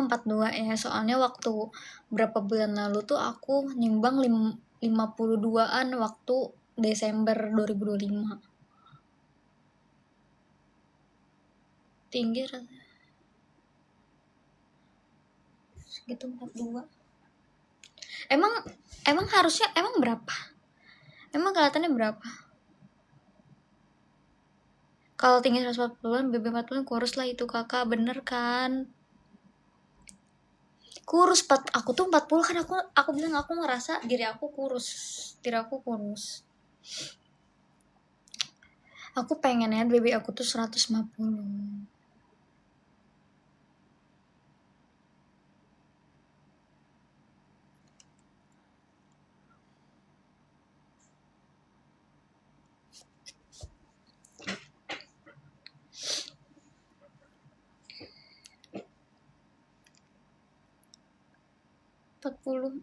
Kenapa 42 ya? Soalnya waktu berapa bulan lalu tuh aku nimbang 52-an waktu Desember 2025. Tinggi rasanya. Segitu 42. Emang harusnya berapa? Emang kelihatannya berapa? Kalau tinggi 140-an, BB 40-an kurus lah itu kakak, bener kan? Kurus, aku tuh 40 kan, aku bilang aku ngerasa diri aku kurus. Aku pengennya BB aku tuh 150.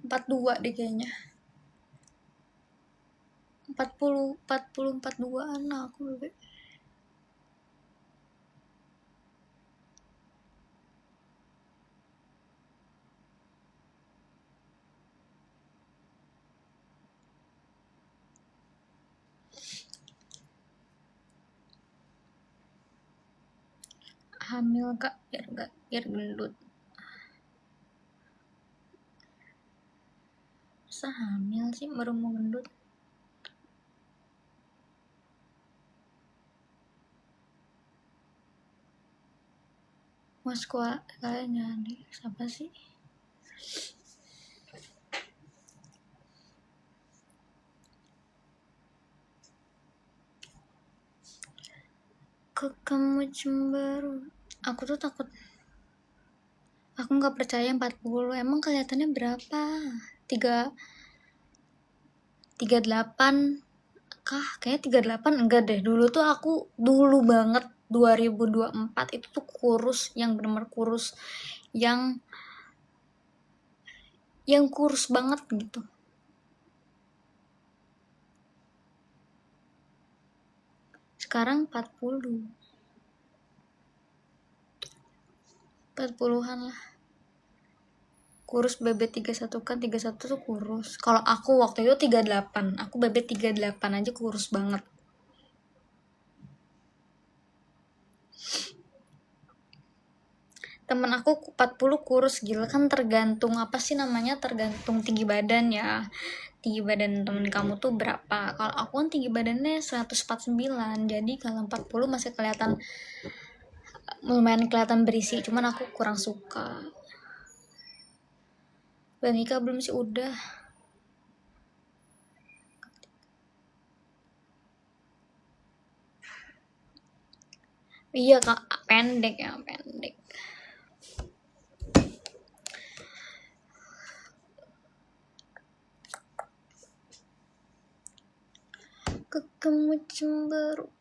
Empat dua deh kayaknya. 42-an lah aku BB. Hamil kak, biar gendut. Masa hamil sih baru mau gendut? Mas kuat kayaknya nih, siapa sih? Kok kamu cemberut? Aku tuh takut. Aku nggak percaya 40. Emang kelihatannya berapa? 38 kah? Kayaknya 38 enggak deh. Dulu banget 2024 itu tuh kurus, yang bener-bener kurus, yang kurus banget gitu. Sekarang 40-an lah. Kurus BB 31 kan, 31 tuh kurus. Kalau aku waktu itu 38, aku BB 38 aja kurus banget. Temen aku 40 kurus, gila kan, tergantung apa sih namanya, tergantung tinggi badan ya. Tinggi badan temen kamu tuh berapa? Kalau aku kan tinggi badannya 149, jadi kalau 40 masih lumayan kelihatan berisi, cuman aku kurang suka. Udah nikah belum sih? Udah. Iya kak, pendek. Kamu cemberut.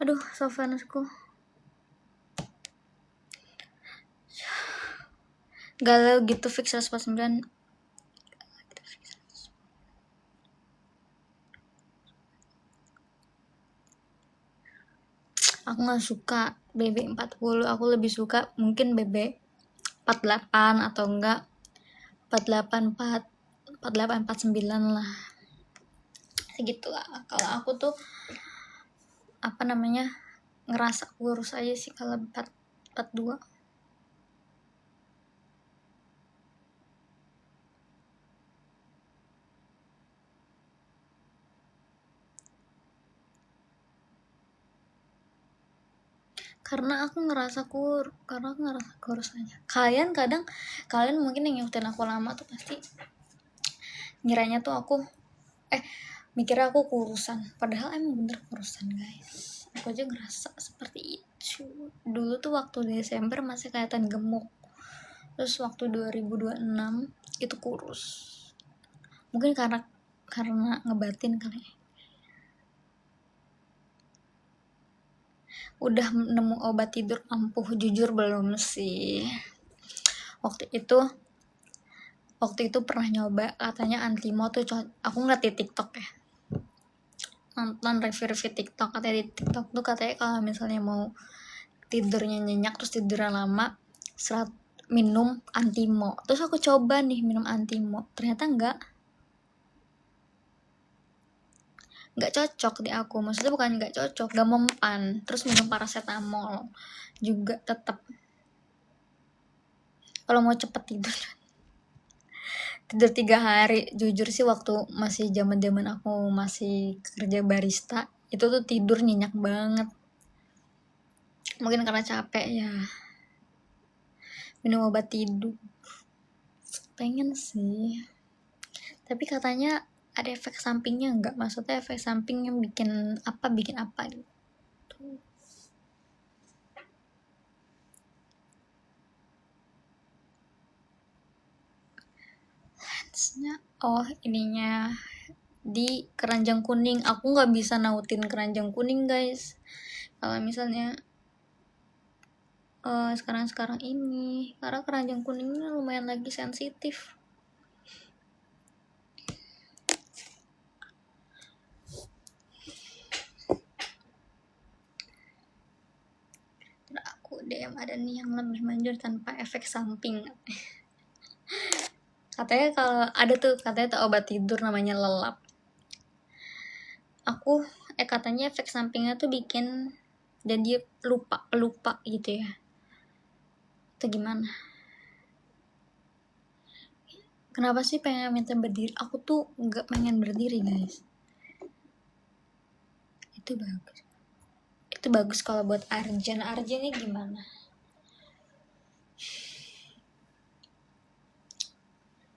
Aduh, sofanusku galau gitu, fix 149. Aku gak suka BB 40, aku lebih suka mungkin BB 48 atau enggak 484, 48, 49 lah, segitu lah. Kalau aku tuh apa namanya, ngerasa kurus aja sih kalau 42. Karena aku ngerasa kurus aja. Kalian mungkin yang ngikutin aku lama tuh pasti ngiranya tuh aku mikirnya aku kurusan, padahal emang bener kurusan guys. Aku aja ngerasa seperti itu. Dulu tuh waktu Desember masih kelihatan gemuk, terus waktu 2026 itu kurus. Mungkin karena ngebatin kali. Udah nemu obat tidur ampuh? Jujur belum sih. Waktu itu pernah nyoba, katanya Antimo tuh aku ngeliat di TikTok ya, nonton review-review TikTok, katanya di TikTok tuh katanya kalau misalnya mau tidurnya nyenyak terus tidurnya lama, minum Antimo. Terus aku coba nih minum Antimo, ternyata nggak cocok di aku. Maksudnya bukan nggak cocok, gak mempan. Terus minum paracetamol juga tetap, kalau mau cepet tidur 3 hari. Jujur sih waktu masih zaman aku masih kerja barista, itu tuh tidur nyenyak banget. Mungkin karena capek ya, minum obat tidur. Pengen sih, tapi katanya ada efek sampingnya nggak? Maksudnya efek samping yang bikin apa gitu. Oh, ininya di keranjang kuning. Aku nggak bisa nautin keranjang kuning, guys. Kalau misalnya sekarang ini, karena keranjang kuningnya lumayan lagi sensitif. Aku DM ada nih yang lebih manjur tanpa efek samping. Katanya kalau ada tuh, katanya tuh obat tidur namanya lelap. Katanya efek sampingnya tuh bikin jadi lupa gitu ya, atau gimana? Kenapa sih pengen minta berdiri? Aku tuh nggak pengen berdiri, guys. Itu bagus kalau buat Arjennya gimana?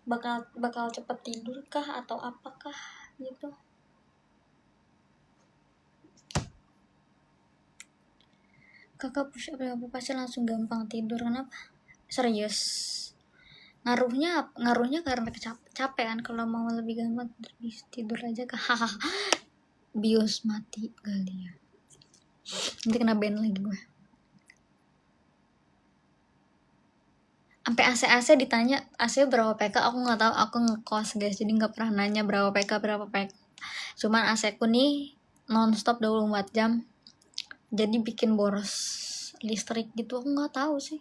Bakal cepet tidur kah atau apakah gitu? Kakak push up ya, pasti langsung gampang tidur. Kenapa? Serius? Ngaruhnya karena kecapean. Kalau mau lebih gampang tidur aja kah? Bios mati kali ya. Nanti kena ban lagi gue. Sampai AC ditanya AC berapa PK, aku nggak tahu, aku ngekos guys, jadi nggak pernah nanya berapa PK. Cuman AC ku nih nonstop 24 jam, jadi bikin boros listrik gitu. Aku nggak tahu sih.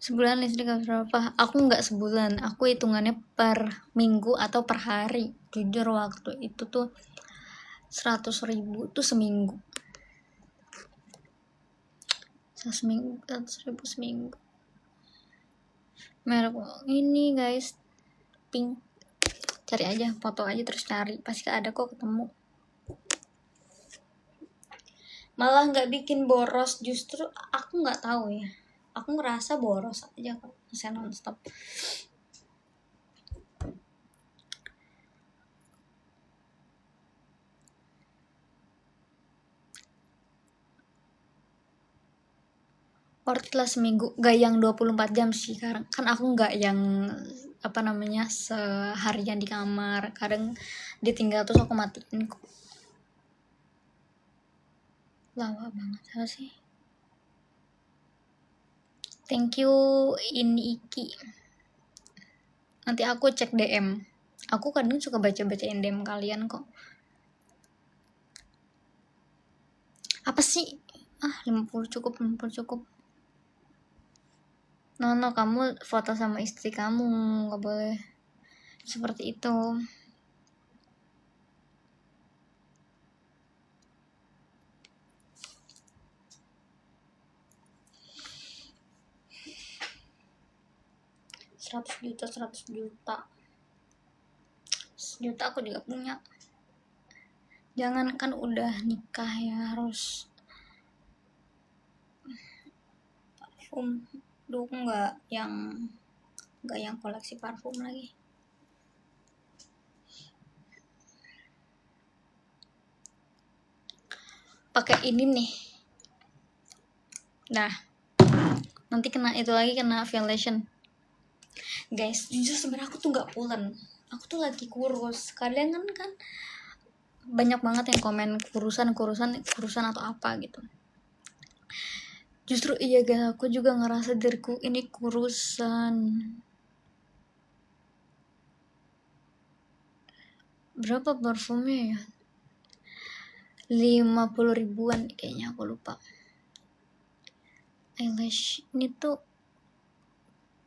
Sebulan listrik berapa? Aku nggak sebulan, aku hitungannya per minggu atau per hari. Jujur waktu itu tuh 100.000 tuh seminggu. 100.000 seminggu. Merek ini guys, pink. Cari aja, foto aja terus cari, pasti ada kok ketemu. Malah nggak bikin boros, justru aku nggak tahu ya. Aku ngerasa boros aja kok, saya nonstop. Worth lah seminggu, gak yang 24 jam sih. Kan aku gak yang seharian di kamar. Kadang ditinggal terus aku matiin kok. Lama banget apa sih. Thank you ini Iki. Nanti aku cek DM. Aku kadang suka baca-bacain DM kalian kok. Apa sih? 50 cukup. No, kamu foto sama istri kamu, gak boleh seperti itu. $100 juta aku juga punya. Jangan kan udah nikah ya harus parfum. Duh, nggak yang koleksi parfum lagi. Pakai ini nih. Nah, nanti kena itu lagi, kena foundation. Guys, jujur sebenarnya aku tuh nggak pulen. Aku tuh lagi kurus. Kalian kan banyak banget yang komen kurusan atau apa gitu. Justru iya guys, aku juga ngerasa diriku ini kurusan. Berapa parfumnya ya? 50 ribuan kayaknya, aku lupa. Eyelash ini tuh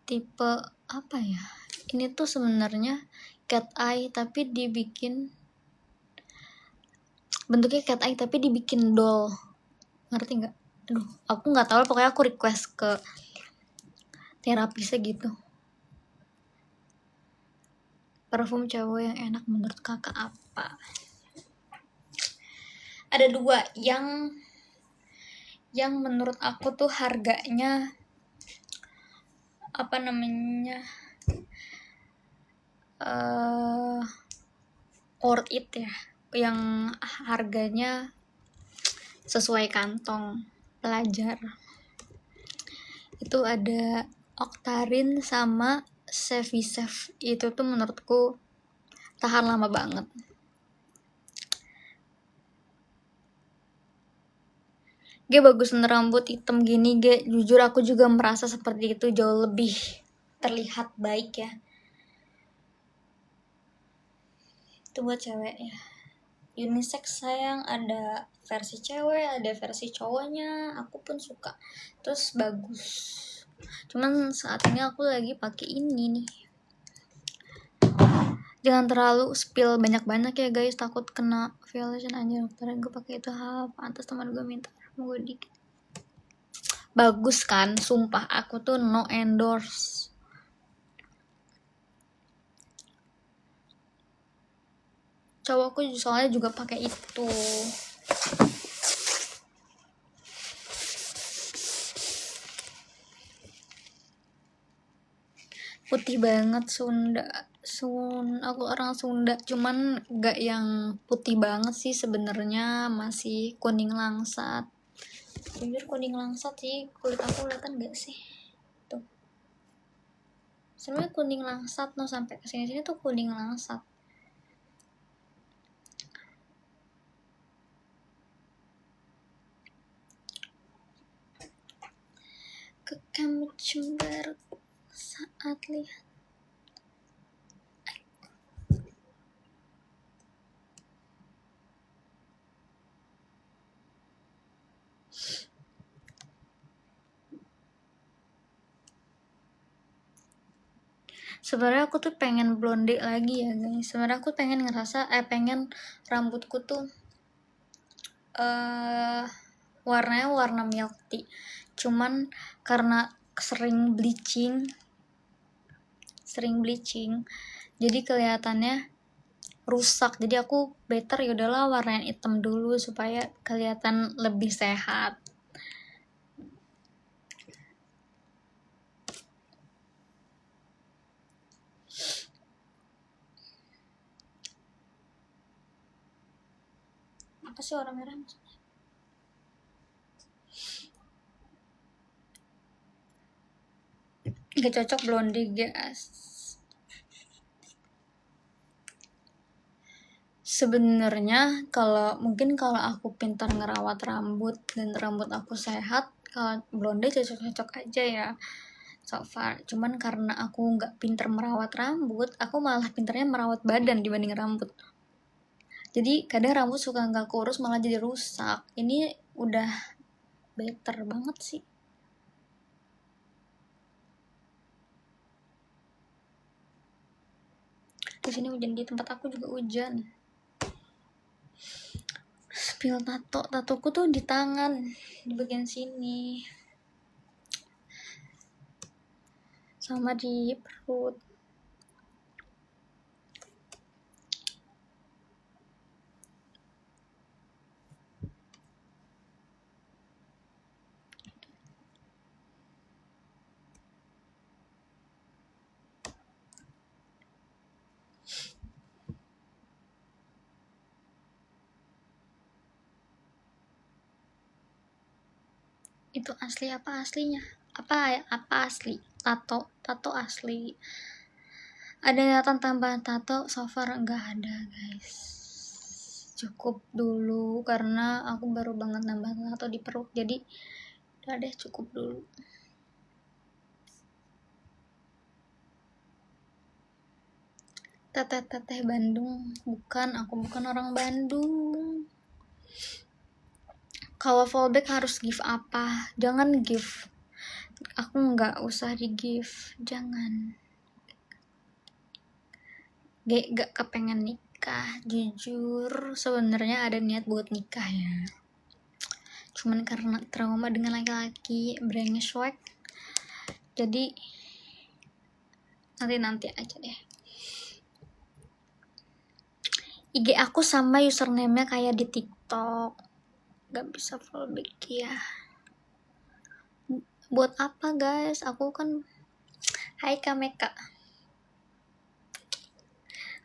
tipe apa ya? Ini tuh sebenarnya cat eye tapi dibikin bentuknya cat eye tapi dibikin doll. Ngerti nggak? Aduh, aku nggak tahu, pokoknya aku request ke terapisnya gitu. Parfum cowok yang enak menurut kakak apa? Ada 2 yang menurut aku tuh harganya apa namanya worth it ya, yang harganya sesuai kantong pelajar. Itu ada Octarine sama Sevisave. Itu tuh menurutku tahan lama banget. Bagusan rambut hitam gini, jujur aku juga merasa seperti itu, jauh lebih terlihat baik ya. Itu buat cewek ya, unisex sayang, ada versi cewek, ada versi cowoknya, aku pun suka, terus bagus. Cuman saat ini aku lagi pakai ini nih. Jangan terlalu spill banyak-banyak ya guys, takut kena violation aja. Kemarin gue pakai itu, pantas teman gue minta mau gue dikit. Bagus kan, sumpah aku tuh no endorse. Cowokku soalnya juga pakai itu. Putih banget, aku orang Sunda, cuman gak yang putih banget sih sebenarnya, masih kuning langsat. Jujur kuning langsat sih, kulit aku kelihatan gak sih? Tuh. Sebenarnya kuning langsat, no, sampai kesini-sini tuh kuning langsat. Kamu cemberut saat lihat. Sebenarnya aku tuh pengen blonde lagi ya guys. Sebenarnya aku pengen pengen rambutku tuh warnanya warna milk tea. Cuman karena sering bleaching, jadi kelihatannya rusak. Jadi aku better yaudahlah warnain hitam dulu supaya kelihatan lebih sehat. Apa sih warna merah maksudnya? Gak cocok blonde guys. Sebenarnya mungkin kalau aku pintar ngerawat rambut dan rambut aku sehat, kalau blonde cocok-cocok aja ya so far. Cuman karena aku nggak pintar merawat rambut, aku malah pintarnya merawat badan dibanding rambut. Jadi kadang rambut suka nggak kurus malah jadi rusak. Ini udah better banget sih. Di sini hujan, di tempat aku juga hujan. Spill tatoku tuh di tangan, di bagian sini, sama di perut. Itu asli apa aslinya? Apa asli? Tato asli. Ada niatan tambahan tato? So far enggak ada guys. Cukup dulu karena aku baru banget nambah tato di perut. Jadi Udah deh, cukup dulu. Teteh Bandung. Aku bukan orang Bandung. Kalau fallback harus give apa? Jangan give. Aku nggak usah di give, jangan. Gak kepengen nikah. Jujur, sebenarnya ada niat buat nikah ya. Cuman karena trauma dengan laki-laki brengsek, jadi nanti aja deh. IG aku sama username-nya kayak di TikTok. Gak bisa fallback ya. Buat apa guys? Aku kan Hai Kameka.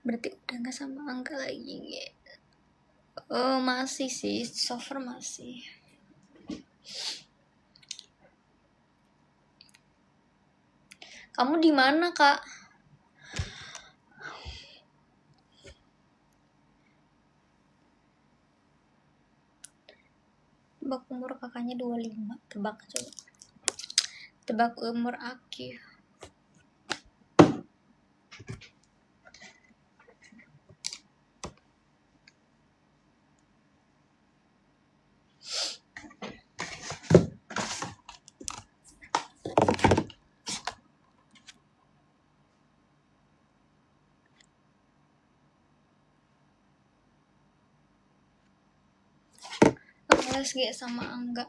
Berarti udah gak sama Angga lagi. Oh masih sih, so far masih. Kamu di mana kak? Tebak umur kakaknya 25. Tebak coba. Tebak umur Aki. LSG sama Angga.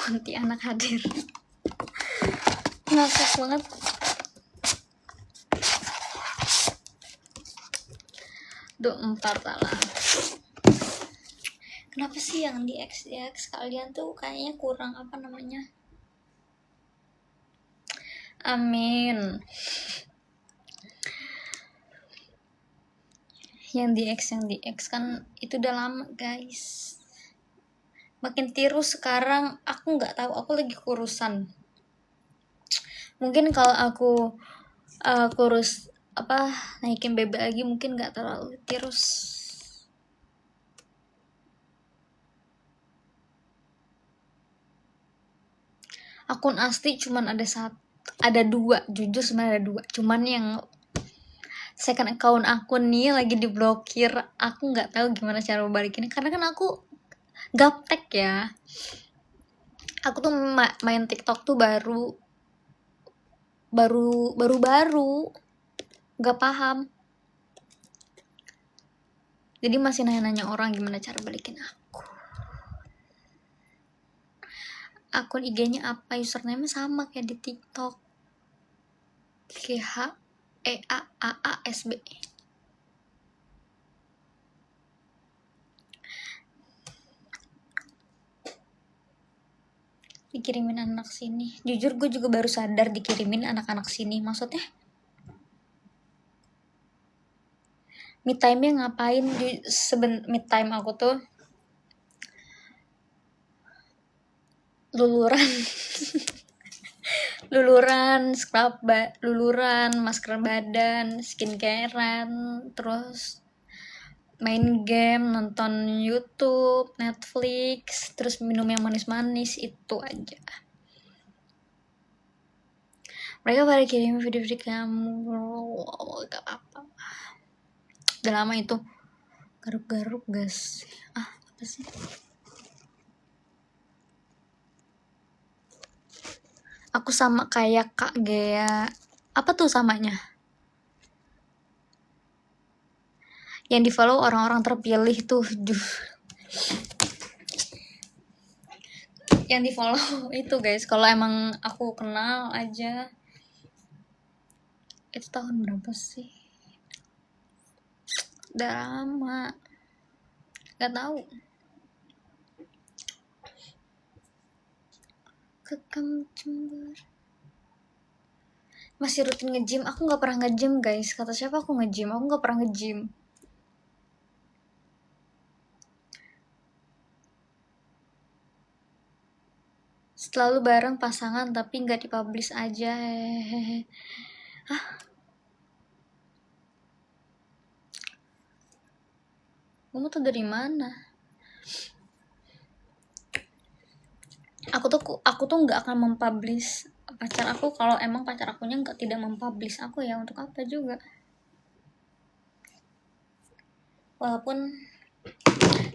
Nanti anak hadir. Ngakak banget. Duh, 4 lah. Kenapa sih yang di X kalian tuh kayaknya kurang apa namanya? Amin. Yang di X kan itu udah lama guys. Makin tirus sekarang. Aku nggak tahu. Aku lagi kurusan. Mungkin kalau aku kurus apa naikin BB lagi mungkin nggak terlalu tirus. Akun asli cuman ada dua, jujur sebenarnya ada dua, cuman yang second account akun nih lagi diblokir. Aku nggak tahu gimana cara balikinnya karena kan aku gaptek ya. Aku tuh main TikTok tuh baru nggak paham, jadi masih nanya-nanya orang gimana cara balikin akun IG-nya apa, username sama kayak di TikTok, GHEAAASB. Dikirimin anak sini. Jujur gue juga baru sadar dikirimin anak-anak sini. Maksudnya me time-nya ngapain? Me time aku tuh luluran luluran scrub luluran masker badan, skincarean, terus main game, nonton YouTube, Netflix, terus minum yang manis-manis, itu aja. Mereka pada kirim video-video kamu, gak apa-apa. Udah lama itu garuk-garuk guys. Apa sih? Aku sama kayak Kak Gea. Apa tuh samanya? Yang di follow orang-orang terpilih tuh. Yang di follow itu guys, kalau emang aku kenal aja. Itu tahun berapa sih? Udah lama. Gak tahu. Kekam cember. Masih rutin nge-gym. Aku gak pernah nge-gym guys. Kata siapa aku nge-gym? Aku gak pernah nge-gym. Selalu bareng pasangan tapi gak dipublish aja. Hah? Kamu tuh dari mana? Aku tuh nggak akan mempublish pacar aku kalau emang pacar akunya nggak tidak mempublish aku, ya untuk apa juga. Walaupun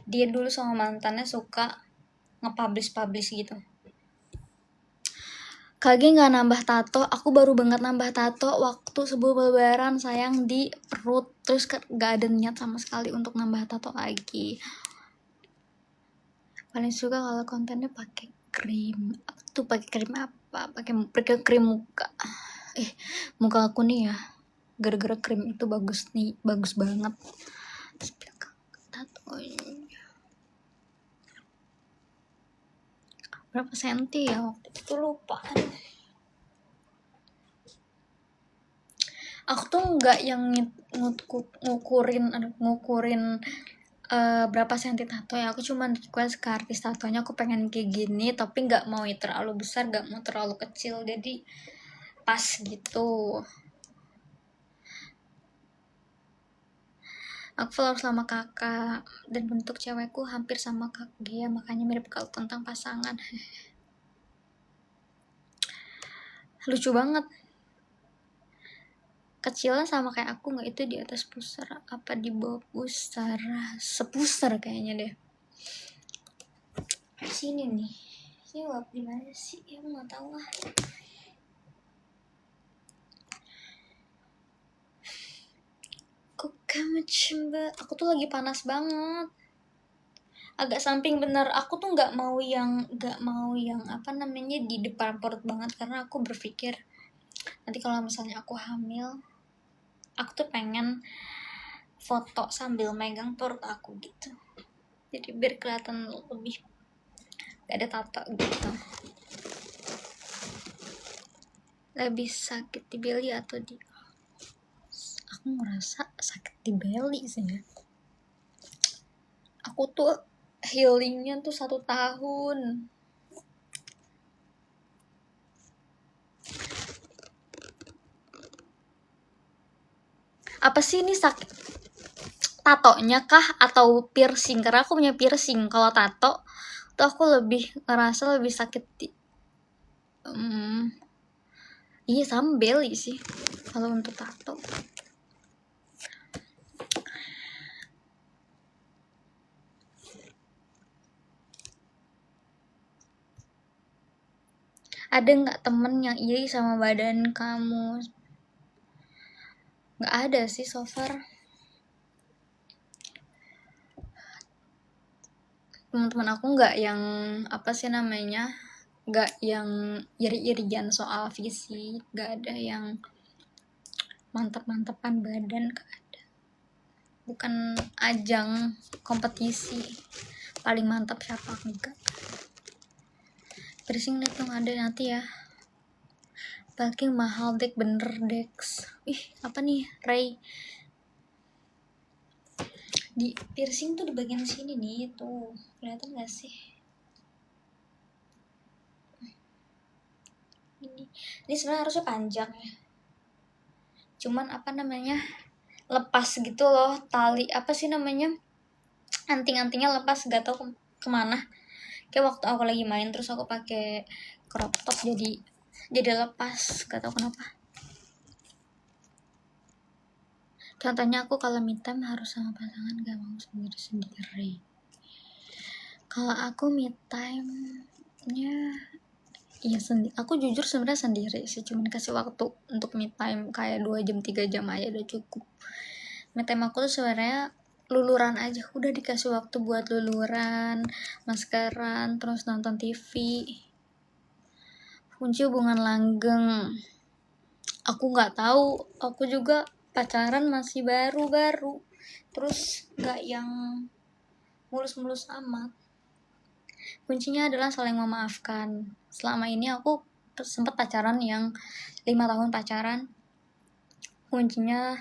dia dulu sama mantannya suka nge-publish gitu. Kage nggak nambah tato, aku baru banget nambah tato waktu sebelum lebaran sayang, di perut. Terus gak ada niat sama sekali untuk nambah tato lagi. Paling suka kalau kontennya pakai krim. Tuh pakai krim apa? Pakai krim muka. Muka aku nih ya, gara-gara krim itu bagus nih, bagus banget. Terus tato berapa senti ya waktu itu, lupa. Aku tuh nggak yang ngukurin berapa senti tato ya. Aku cuma request ke artis tatonya, aku pengen kayak gini tapi nggak mau terlalu besar, nggak mau terlalu kecil, jadi pas gitu. Aku follow sama kakak dan bentuk cewekku hampir sama kak dia, makanya mirip kalau tentang pasangan. Lucu banget. Kecilnya sama kayak aku nggak, itu di atas pusar apa di bawah pusar, sepusar kayaknya deh. Sini nih, sini wap di mana sih ya, nggak tahu lah. Kok kamu cemba, aku tuh lagi panas banget, agak samping bener. Aku tuh nggak mau yang apa namanya di depan perut banget, karena aku berpikir nanti kalau misalnya aku hamil, aku tuh pengen foto sambil megang perut aku gitu, jadi biar kelihatan lebih gak ada tato gitu. Lebih sakit di belly atau di, aku ngerasa sakit di belly sih ya. Aku tuh healingnya tuh 1 tahun. Apa sih ini sakit? Tatonya kah atau piercing? Karena aku punya piercing. Kalau tato tuh aku lebih ngerasa lebih sakit di iya sama belly sih kalau untuk tato. Ada nggak temen yang iri sama badan kamu? Nggak ada sih so far. Teman-teman aku nggak yang apa sih namanya, nggak yang iri-irian soal fisik, nggak ada yang mantap-mantapan badan, nggak ada. Bukan ajang kompetisi paling mantap siapa, enggak. Piercing deh tuh ada nanti ya. Paling mahal dek, bener Dex. Ih apa nih Ray, di piercing tuh di bagian sini nih, tuh kelihatan gak sih? Ini sebenarnya harusnya panjang ya, cuman apa namanya lepas gitu loh, tali apa sih namanya, anting-antingnya lepas, gak tau kemana. Kayak waktu aku lagi main terus aku pakai crop top, jadi lepas, gak tau kenapa. Contohnya aku kalau me time harus sama pasangan, gak mau sendiri-sendiri. Kalau aku me time nya iya sendiri. Aku jujur sebenarnya sendiri sih, cuman kasih waktu untuk me time kayak 2 jam 3 jam aja udah cukup. Me time aku tuh sebenarnya luluran aja, udah dikasih waktu buat luluran, maskeran, terus nonton TV. Kunci hubungan langgeng. Aku nggak tahu, aku juga pacaran masih baru-baru, terus nggak yang mulus-mulus amat. Kuncinya adalah saling memaafkan. Selama ini aku sempat pacaran yang 5 tahun pacaran, kuncinya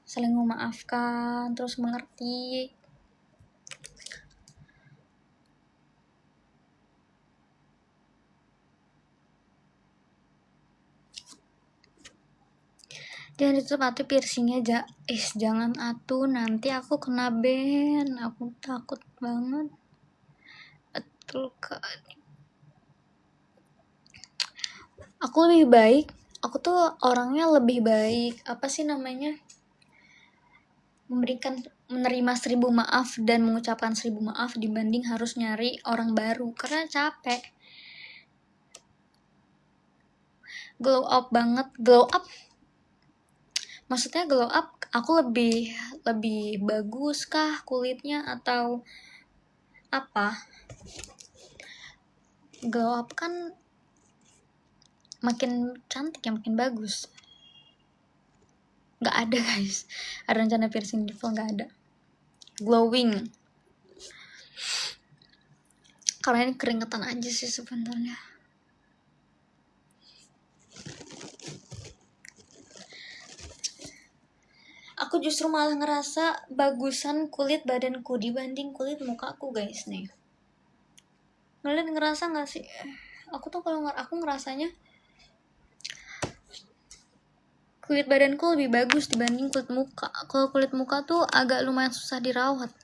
saling memaafkan, terus mengerti. Jangan ditutup atuh piercingnya aja. Jangan atuh, nanti aku kena ban. Aku takut banget. Betul Kak. Aku lebih baik, aku tuh orangnya lebih baik, apa sih namanya? Menerima 1000 maaf dan mengucapkan 1000 maaf dibanding harus nyari orang baru karena capek. Glow up banget, glow up. Maksudnya glow up, aku lebih bagus kah kulitnya atau apa? Glow up kan makin cantik ya, makin bagus. Nggak ada guys, ada rencana piercing nipple, nggak ada. Glowing. Karena ini keringetan aja sih sebenarnya. Aku justru malah ngerasa bagusan kulit badanku dibanding kulit mukaku guys nih. Kalian ngerasa nggak sih? Aku tuh kalau aku ngerasanya kulit badanku lebih bagus dibanding kulit muka. Kalau kulit muka tuh agak lumayan susah dirawat.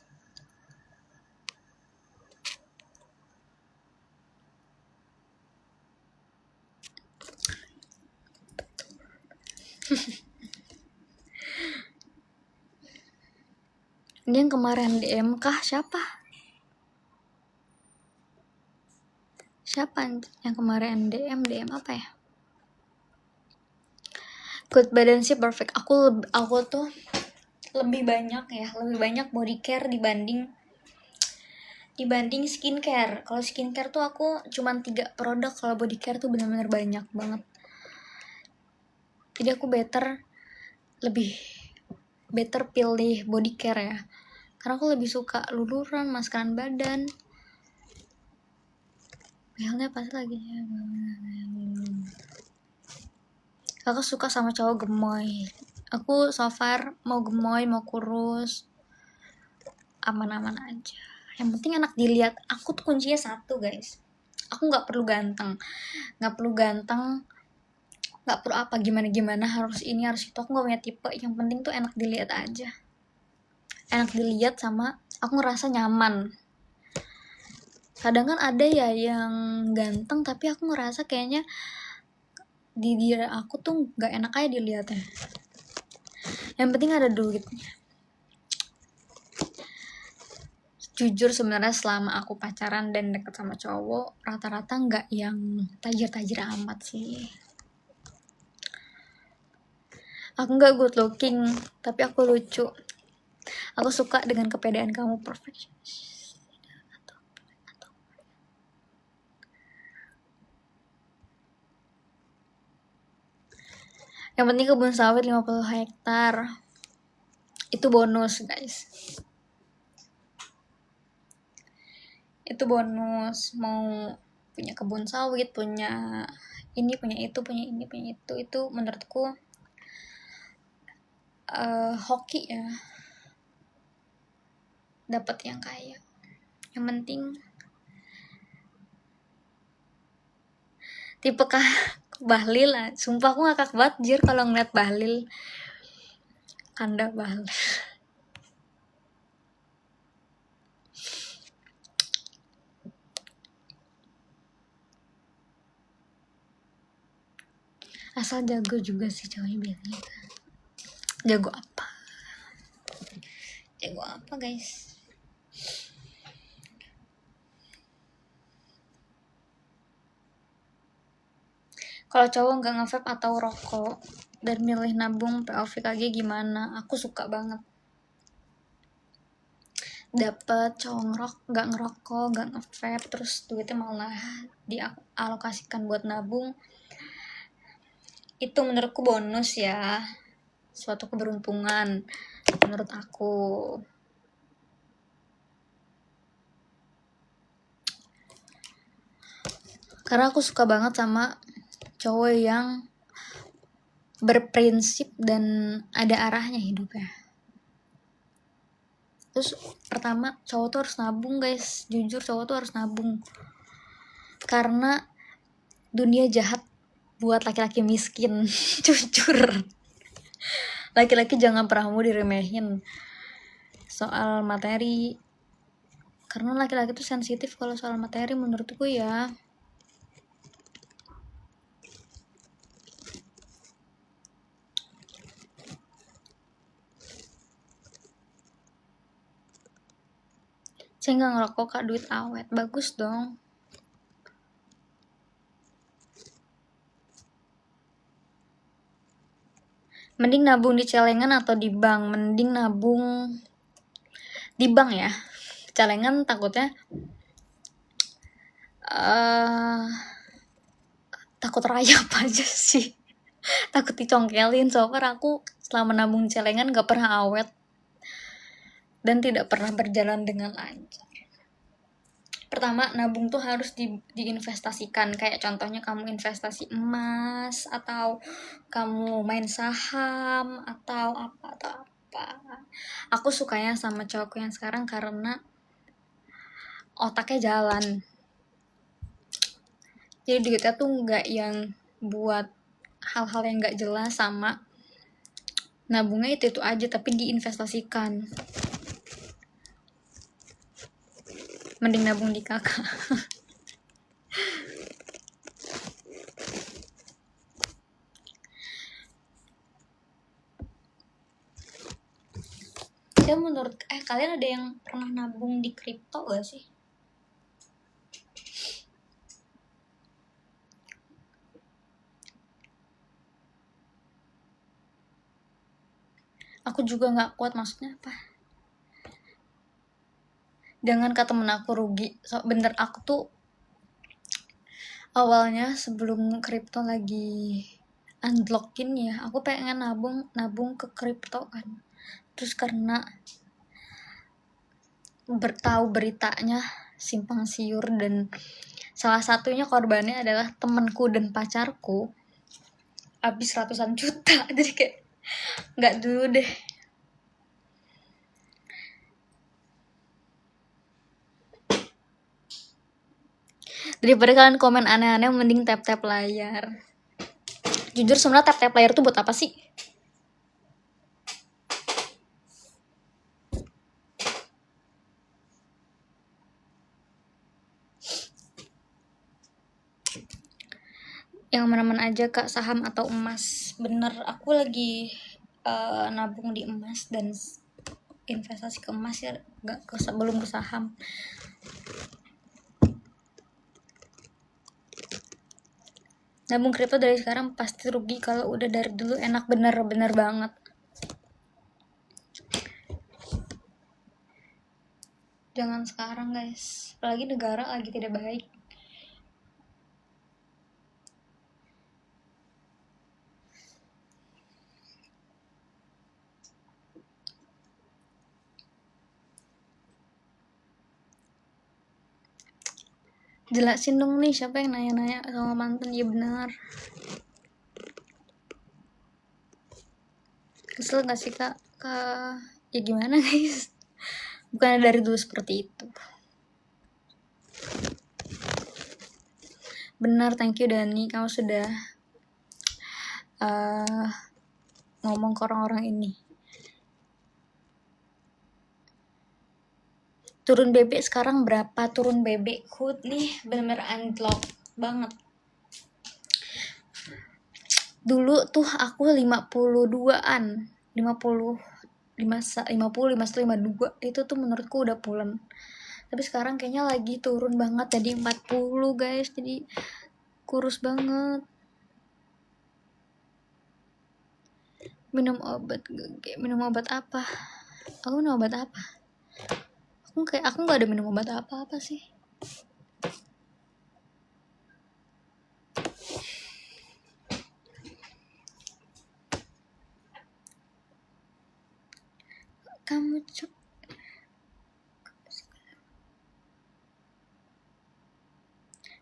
Ini yang kemarin DM kah? Siapa yang kemarin DM apa ya? Kulit badan sih perfect. Aku tuh lebih banyak body care dibanding skincare. Kalau skincare tuh aku cuman 3 produk, kalau body care tuh benar-benar banyak banget. Jadi aku lebih better pilih body care ya. Karena aku lebih suka luluran, maskeran badan. Behalnya pas lagi ya. Aku suka sama cowok gemoy. Aku so far mau gemoy, mau kurus, aman-aman aja. Yang penting enak dilihat. Aku tuh kuncinya satu guys. Aku nggak perlu ganteng, nggak perlu apa gimana harus ini harus itu. Aku nggak punya tipe. Yang penting tuh enak dilihat aja. Enak dilihat sama aku ngerasa nyaman. Kadang kan ada ya yang ganteng tapi aku ngerasa kayaknya di diri aku tuh nggak enak aja dilihatnya. Yang penting ada duitnya. Jujur sebenarnya selama aku pacaran dan deket sama cowok, rata-rata nggak yang tajir-tajir amat sih. Aku nggak good looking, tapi aku lucu. Aku suka dengan kepedean kamu, perfect. Yang penting kebun sawit 50 hektar. Itu bonus, guys. Itu bonus. Mau punya kebun sawit, punya ini, punya itu, punya ini, punya itu menurutku hoki ya. Dapat yang kaya. Yang penting tipe Bahlil lah. Sumpah aku ngakak banget jir kalau ngeliat Bahlil. Kanda Bahlil. Asal jago juga sih cowoknya biasanya. Jago apa? Jago apa guys? Kalau cowok nggak nge-vape atau rokok dan milih nabung POVKG gimana? Aku suka banget. Dapet cowok nggak ngerokok, nggak nge-vape, terus duitnya malah dialokasikan buat nabung. Itu menurutku bonus ya. Suatu keberuntungan menurut aku. Karena aku suka banget sama cowok yang berprinsip dan ada arahnya hidupnya. Terus pertama, cowok tuh harus nabung guys. Jujur cowok tuh harus nabung. Karena dunia jahat buat laki-laki miskin. Jujur. Laki-laki jangan pernah mau diremehin soal materi, karena laki-laki tuh sensitif kalau soal materi menurutku ya. Saya nggak ngerokok kak, duit awet. Bagus dong. Mending nabung di celengan atau di bank? Mending nabung di bank ya. Celengan takutnya takut rayap aja sih. Takut dicongkelin. Soalnya aku selama nabung celengan gak pernah awet dan tidak pernah berjalan dengan lancar. Pertama, nabung tuh harus diinvestasikan. Kayak contohnya kamu investasi emas, atau kamu main saham, atau apa. Aku sukanya sama cowokku yang sekarang karena otaknya jalan. Jadi duitnya tuh nggak yang buat hal-hal yang nggak jelas, sama nabungnya itu aja tapi diinvestasikan. Mending nabung di kakak. Ya menurut kalian ada yang pernah nabung di kripto gak sih? Aku juga nggak kuat, maksudnya apa? Jangan kata temen aku rugi. Bener, aku tuh awalnya sebelum kripto lagi unblockin ya, aku pengen nabung ke kripto kan. Terus karena tahu beritanya simpang siur dan salah satunya korbannya adalah temanku dan pacarku, habis ratusan juta. Jadi kayak nggak dulu deh. Daripada kalian komen aneh-aneh, mending tap-tap layar. Jujur sebenarnya tap-tap layar tuh buat apa sih? Yang mana-mana aja kak, saham atau emas. Bener, aku lagi nabung di emas dan investasi ke emas ya, belum ke saham. Nabung kripto dari sekarang pasti rugi, kalau udah dari dulu enak. Bener banget. Jangan sekarang guys, apalagi negara lagi tidak baik. Jelasin dong nih, siapa yang nanya-nanya sama mantan? Ya benar. Kesel gak sih kak? Ya gimana guys, bukannya dari dulu seperti itu. Benar, thank you Dani, kamu sudah ngomong ke orang-orang ini. Turun bebek sekarang berapa? Turun bebekku nih bener-bener unlock banget. Dulu tuh aku 52-an, 52 itu tuh menurutku udah pulen. Tapi sekarang kayaknya lagi turun banget, jadi 40 guys, jadi kurus banget. Minum obat apa? Aku minum obat apa? Aku nggak ada minum obat apa sih. Kamu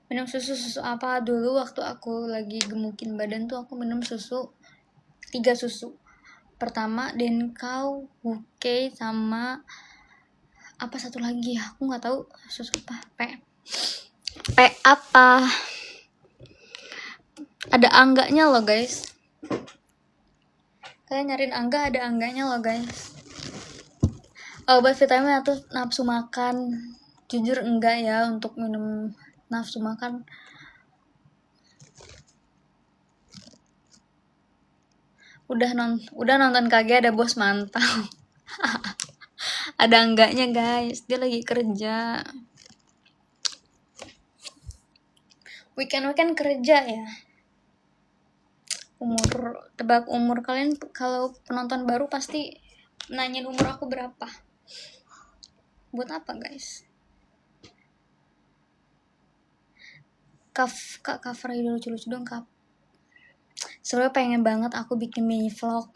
minum susu apa? Dulu waktu aku lagi gemukin badan tuh aku minum susu 3 susu. Pertama Denkau, Wuke, sama apa satu lagi ya, aku nggak tahu susu apa. P apa, ada angganya loh guys. Kalian nyariin Angga, ada Angganya loh guys. Obat vitamin atau nafsu makan? Jujur enggak ya untuk minum nafsu makan. Udah nonton KG ada bos mantap. Ada enggaknya guys, dia lagi kerja. Weekend kerja ya. Tebak umur kalian. Kalau penonton baru pasti nanyain umur aku berapa. Buat apa guys? Cover aja lucu-lucu dong kak. Sebenernya pengen banget aku bikin mini vlog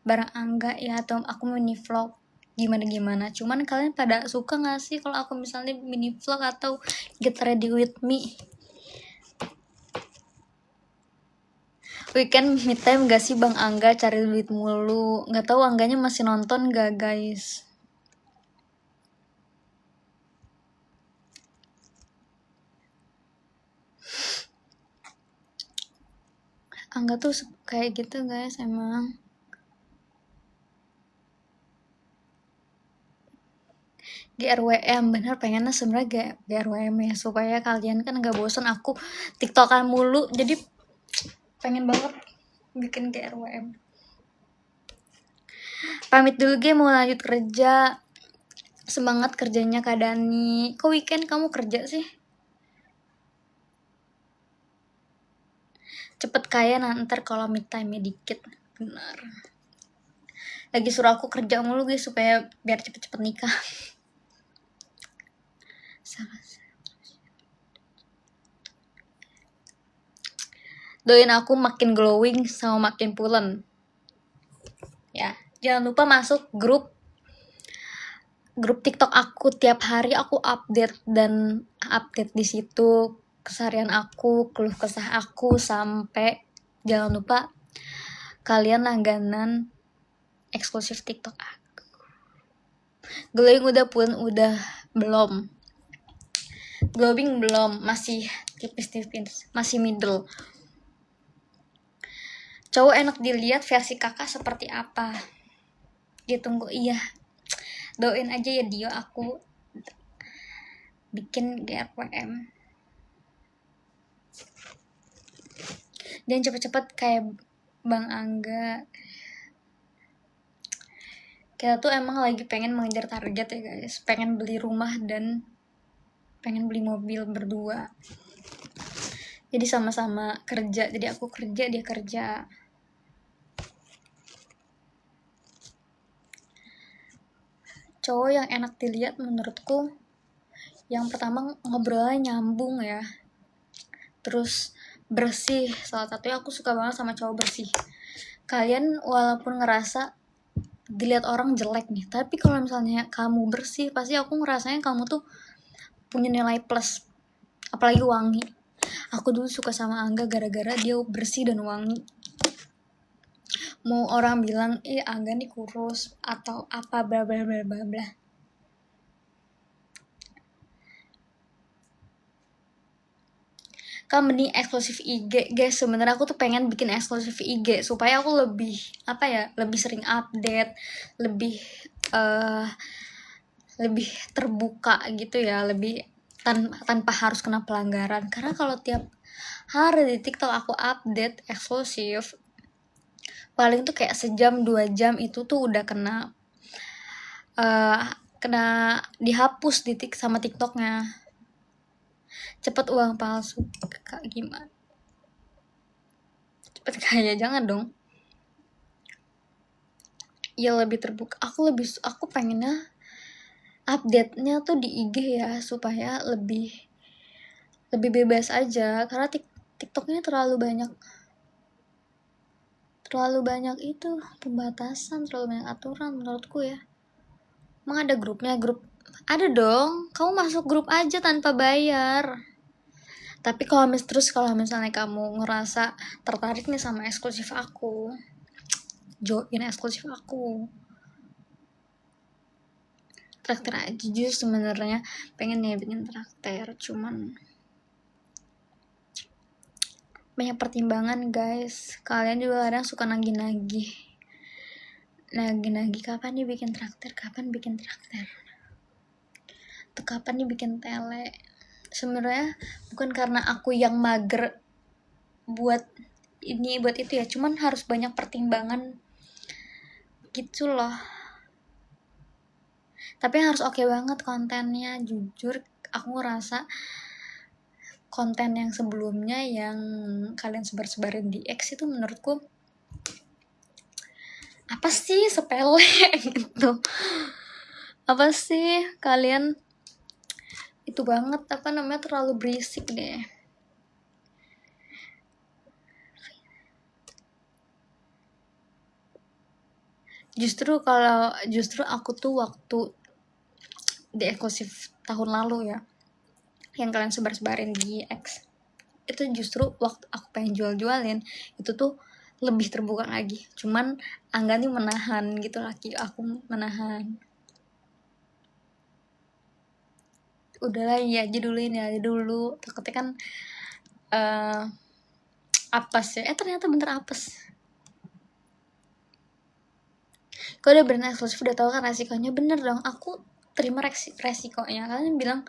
bareng Angga ya, atau aku mini vlog gimana. Cuman kalian pada suka gak sih kalau aku misalnya mini vlog atau get ready with me? Weekend me time gak sih Bang Angga, cari duit mulu. Gak tahu Angganya masih nonton gak guys? Angga tuh kayak gitu guys emang. GRWM bener, pengennya sebenarnya GRWM ya, supaya kalian kan gak bosan aku tiktokan mulu, jadi pengen banget bikin GRWM. Pamit dulu Ge, mau lanjut kerja. Semangat kerjanya Kak Dani. Kok weekend kamu kerja sih? Cepet kaya nanti kalau mid time dikit. Benar. Lagi suruh aku kerja mulu guys supaya biar cepet-cepet nikah. Doain aku makin glowing sama makin pulen. Ya, jangan lupa masuk grup TikTok aku. Tiap hari aku update di situ keseharian aku, keluh kesah aku, sampai jangan lupa kalian langganan eksklusif TikTok aku. Glowing udah pun udah belum. Glowing belum, masih tipis-tipis, masih middle. Cowok enak dilihat, versi kakak seperti apa? Ditunggu, iya. Doain aja ya Dio, aku bikin GRWM. Dan cepet-cepet kayak Bang Angga. Kita tuh emang lagi pengen mengejar target ya guys. Pengen beli rumah dan pengen beli mobil berdua. Jadi sama-sama kerja. Jadi aku kerja, dia kerja. Cowok yang enak dilihat menurutku, yang pertama ngobrolnya nyambung ya, terus bersih. Salah satunya aku suka banget sama cowok bersih. Kalian walaupun ngerasa dilihat orang jelek nih, tapi kalau misalnya kamu bersih, pasti aku ngerasanya kamu tuh punya nilai plus. Apalagi wangi. Aku dulu suka sama Angga gara-gara dia bersih dan wangi. Mau orang bilang Angga nih kurus atau apa bla bla bla bla bla, kan mending eksklusif IG guys. Sebenarnya aku tuh pengen bikin eksklusif IG supaya aku lebih sering update, lebih lebih terbuka gitu ya, lebih tanpa harus kena pelanggaran. Karena kalau tiap hari di TikTok aku update eksklusif, paling tuh kayak sejam 2 jam itu tuh udah kena dihapus sama TikToknya. Cepet uang palsu kak, gimana? Cepet kaya, jangan dong. Ya lebih terbuka. Aku pengennya update-nya tuh di IG ya, supaya lebih bebas aja. Karena TikToknya terlalu banyak itu pembatasan, terlalu banyak aturan menurutku ya. Emang ada grupnya? Ada dong, kamu masuk grup aja tanpa bayar. Tapi kalau misalnya kamu ngerasa tertarik nih sama eksklusif aku, join eksklusif aku. Traktir aja. Jujur sebenarnya pengen bikin traktir, cuman banyak pertimbangan guys. Kalian juga kadang suka nagih-nagih kapan nih bikin traktir, kapan nih bikin tele. Sebenarnya bukan karena aku yang mager buat ini buat itu ya, cuman harus banyak pertimbangan gitu loh. Tapi harus oke banget kontennya. Jujur aku ngerasa konten yang sebelumnya yang kalian sebar-sebarin di X itu menurutku apa sih, sepele gitu. Apa sih kalian itu banget, apa namanya, terlalu berisik deh. Justru aku tuh waktu di eksklusif tahun lalu ya, yang kalian sebar-sebarin di X, itu justru waktu aku pengen jual-jualin itu tuh lebih terbuka lagi. Cuman Angga nih menahan gitu, laki aku menahan. Udahlah, iya aja dulu, ini aja dulu. Takutnya kan apes ya. Ternyata bener apes. Kalau udah brand eksklusif udah tahu kan resikonya, bener dong. Aku terima resikonya. Kalian bilang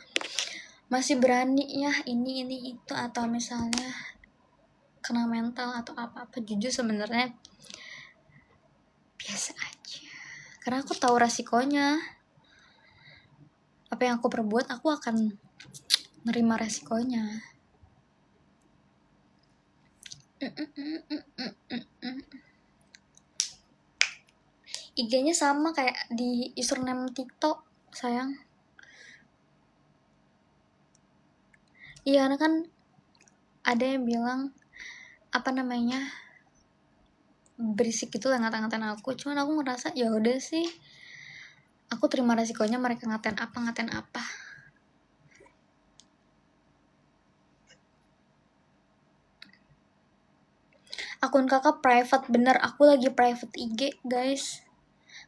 masih berani ya ini itu, atau misalnya kena mental atau apa-apa. Jujur sebenarnya biasa aja. Karena aku tahu resikonya. Apa yang aku perbuat, aku akan nerima resikonya. IG-nya sama kayak di username TikTok, sayang. Iya, karena kan ada yang bilang apa namanya, berisik gitu lah ngatain aku. Cuman aku ngerasa ya udah sih, aku terima resikonya. Mereka ngatain apa. Akun kakak private, bener, aku lagi private IG guys,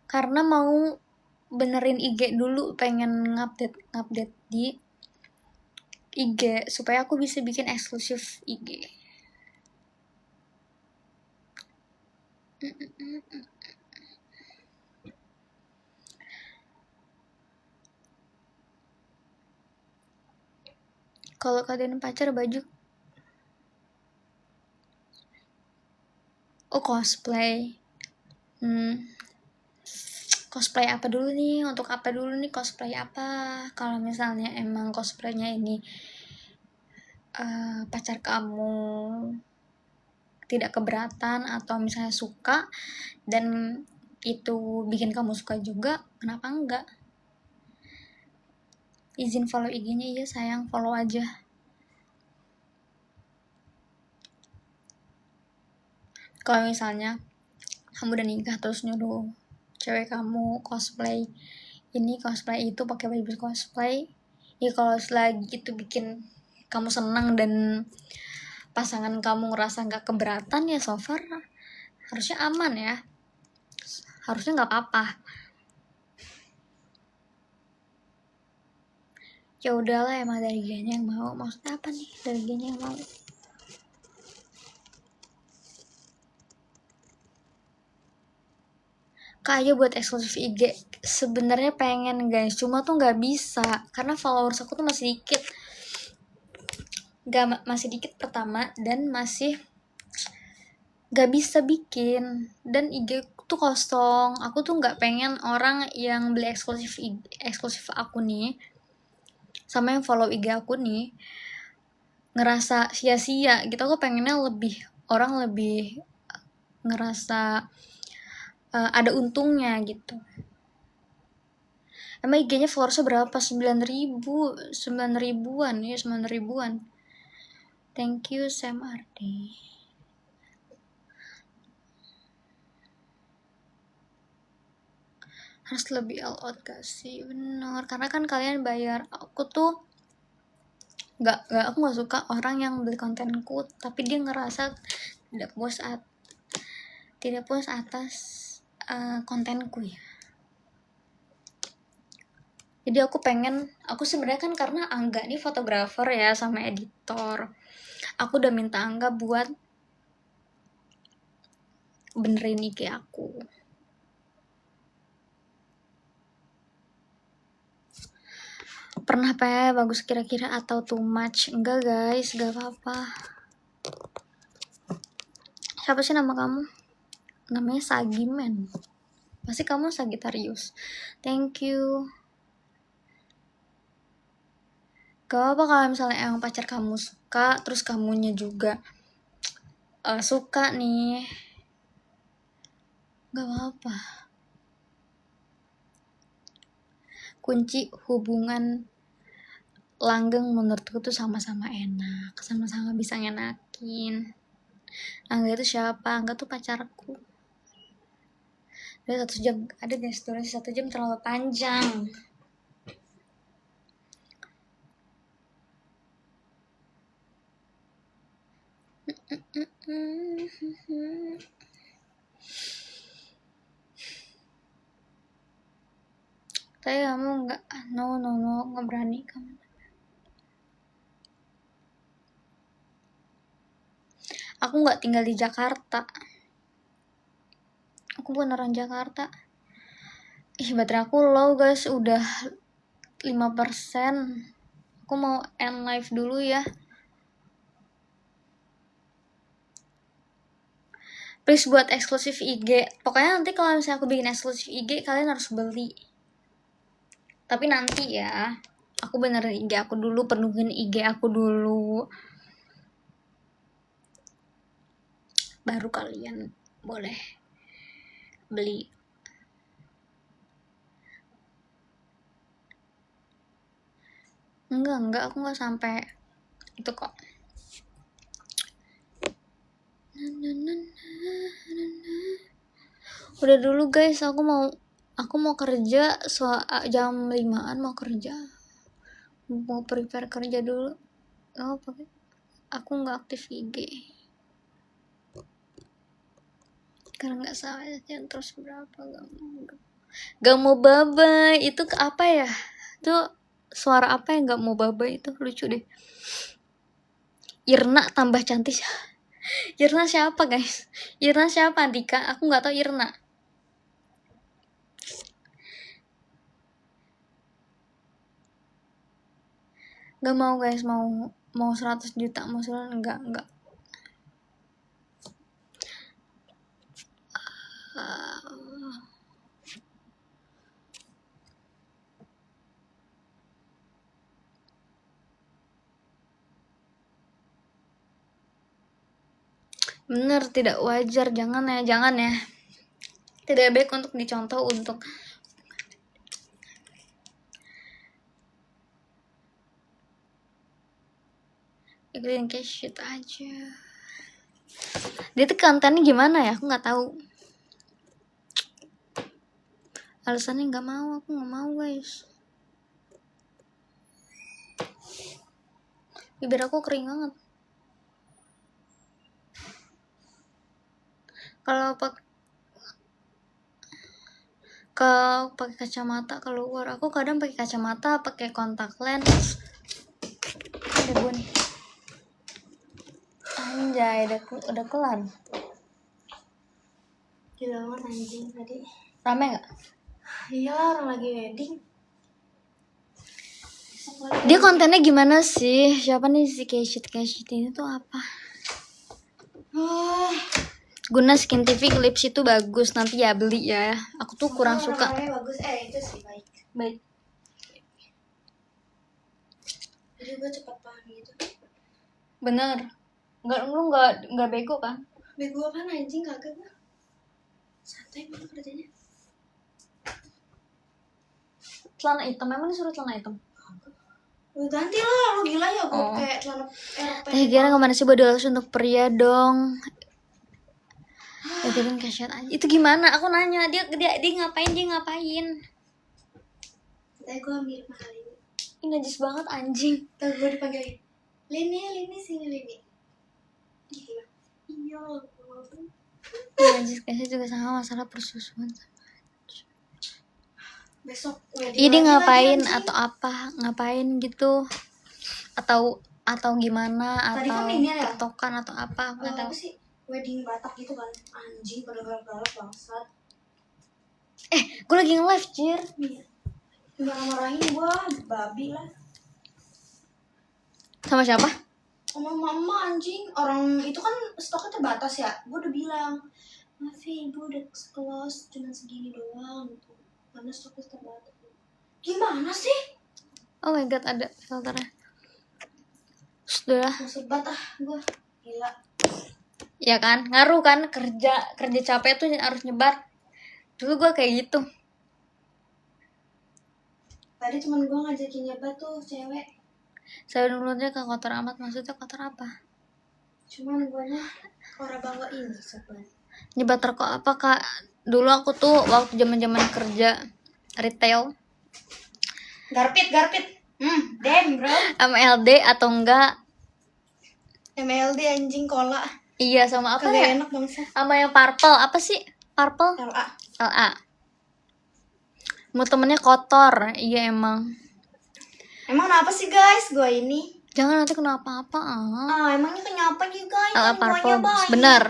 karena mau benerin IG dulu, pengen ngupdate di IG supaya aku bisa bikin eksklusif IG. Kalau kalian pacar baju, cosplay. Cosplay apa dulu nih? Untuk apa dulu nih cosplay apa? Kalau misalnya emang cosplaynya ini pacar kamu tidak keberatan atau misalnya suka dan itu bikin kamu suka juga, kenapa enggak? Izin follow IG-nya ya sayang, follow aja. Kalau misalnya kamu udah nikah terus nyuruh cewek kamu cosplay ini cosplay itu, pakai baju cosplay, ya kalau selagi itu bikin kamu senang dan pasangan kamu ngerasa nggak keberatan, ya so far harusnya aman ya, harusnya nggak apa-apa. Ya udahlah, emang dari dianya yang mau. Maksudnya apa nih, dari dianya yang mau? Kayak buat eksklusif IG sebenarnya pengen guys, cuma tuh nggak bisa karena followers aku tuh masih dikit. Masih dikit pertama, dan masih gak bisa bikin, dan IG tuh kosong. Aku tuh nggak pengen orang yang beli eksklusif aku nih sama yang follow IG aku nih ngerasa sia-sia gitu. Aku pengennya orang lebih ngerasa ada untungnya gitu. Emang IG-nya followersnya berapa? 9.000-an. Thank you Sam Ardi. Harus lebih all out gak sih? Bener, karena kan kalian bayar. Aku tuh aku gak suka orang yang beli kontenku tapi dia ngerasa tidak puas atas kontenku ya. Jadi aku sebenarnya kan karena Angga nih fotografer ya sama editor, Aku udah minta Angga buat benerin IG aku. Pernah bagus kira-kira atau too much? Enggak guys, gak apa-apa. Siapa sih nama kamu? Namanya Sagimen. Pasti kamu Sagittarius. Thank you. Gak apa kalau misalnya yang pacar kamu suka, terus kamunya juga suka nih. Gak apa-apa. Kunci hubungan langgeng menurutku tuh sama-sama enak, sama-sama bisa ngenakin. Angga itu siapa? Angga tuh pacarku. Udah 1 jam, ada guys, durasi 1 jam terlalu panjang. Tapi kamu nggak, no, nggak berani kamu. Aku nggak tinggal di Jakarta. Aku beneran Jakarta. Baterai aku low guys, udah 5%. Aku mau end live dulu ya. Please buat eksklusif IG. Pokoknya nanti kalau misalnya aku bikin eksklusif IG, kalian harus beli. Tapi nanti ya, aku benerin IG aku dulu, penuhin IG aku dulu. Baru kalian boleh beli. Enggak, aku nggak sampai itu kok. Udah dulu guys, aku mau kerja jam 5-an mau kerja. Mau prepare kerja dulu. Aku nggak aktif IG. Karena nggak salah yang terus berapa gak mau bye-bye. Itu apa ya? Itu suara apa yang gak mau bye-bye itu lucu deh. Irna tambah cantik. Irna siapa guys? Irna siapa Andika? Aku nggak tahu Irna. Gak mau guys, mau 100 juta mau suruh enggak. Bener, tidak wajar, jangan ya. Tidak baik untuk dicontoh untuk ikutin kayak shit aja. Dia tuh kontennya gimana ya? Aku nggak tahu. Alasannya nggak mau, aku nggak mau guys. Bibir aku kering banget. Kalau pakai kacamata keluar, aku kadang pakai kacamata, pakai kontak lens. Ada bunyi. Anjay, udah kelar. Gila banget anjing tadi. Rame nggak? Iyalah, orang lagi wedding. Dia kontennya gimana sih? Siapa nih si Keshit ini tuh apa? Guna Skin TV Lips itu bagus, nanti ya beli ya. Aku tuh kurang suka. Bagus, itu sih baik. Jadi gue cepat paham gitu. Bener. Lu nggak bego kan? Bego kan anjing, kagak gue. Santai banget kerjanya. Celana hitam, memang disuruh celana hitam? Ganti lah, lu gila ya gue kayak celana kira kemana sih body lotion untuk pria dong? Kan kasihan aja. Itu gimana? Aku nanya dia ngapain? Gue mirip mahal ini. Ini najis banget anjing. Tuh gue dipanggilin. Lini sini Lini. Gila. Iya. Najis kayaknya juga sama masalah persusuan. Besok dia ngapain atau apa? Ngapain gitu? Atau atau gimana, Tadi atau kan ini ya? tektokan atau apa, aku nggak tahu. Apa sih? Wedding Batak gitu kan. Anjing pada galak-galak bangsat. Gue lagi nge-live, Jir. Iya. Marah-marahin gua, babi lah. Sama siapa? Sama mama anjing. Orang itu kan stoknya terbatas ya. Gua udah bilang, maaf ya ibu udah close cuma segini doang gitu. Karena stoknya terbatas. Gimana sih? Oh my god, ada filternya. Sudah. Sebat gua. Gila. Ya kan, ngaruh kan, kerja capek tuh harus nyebar. Dulu gue kayak gitu. Tadi temen gua ngajakin nyebat tuh cewek. Saya dulunya ke kotor amat, maksudnya kotor apa? Cuman guanya orang bawa ini sebat. Nyebar rokok apa, Kak? Dulu aku tuh waktu zaman kerja retail Garpit. Damn bro. MLD atau enggak? MLD anjing cola. Iya, sama apa Kagak ya? enak bangsa. Sama yang purple, apa sih? Purple? LA. LA. Mau temennya kotor, iya emang. Emang kenapa sih guys gua ini? Jangan nanti kena apa-apa. Emangnya kenapa sih guys? LA Kan purple, guanya baik. bener.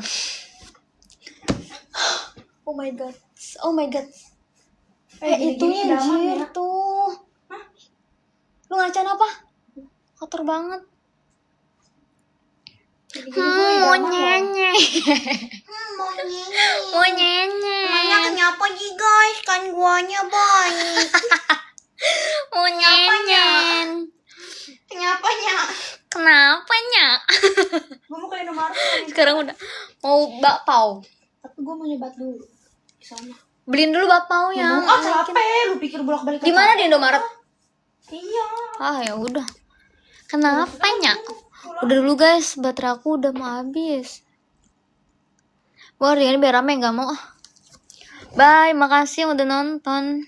Oh my god. Itu gini-gini daman anjir ya. tuh. Hah? Lu ngacain apa? Kotor banget. Mau nyenye. Mau nyenye. Emangnya kenapa sih guys? Kan guanya baik. Mau nyenyen. Kenapanya? Gua mau ke Indomaret. Sekarang udah mau bakpao. Tapi gua mau nyebat dulu. Di sana. Beliin dulu bakpao ya. Capek. Lu pikir bolak-balik Di mana di Indomaret? Iya. Ya udah. Kenapanya? Udah dulu guys, baterai aku udah mau habis. Wah, ini biar rame, gak mau. Bye, makasih yang udah nonton.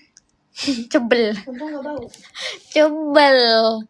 Cebel. Untung gak bau. Cebel.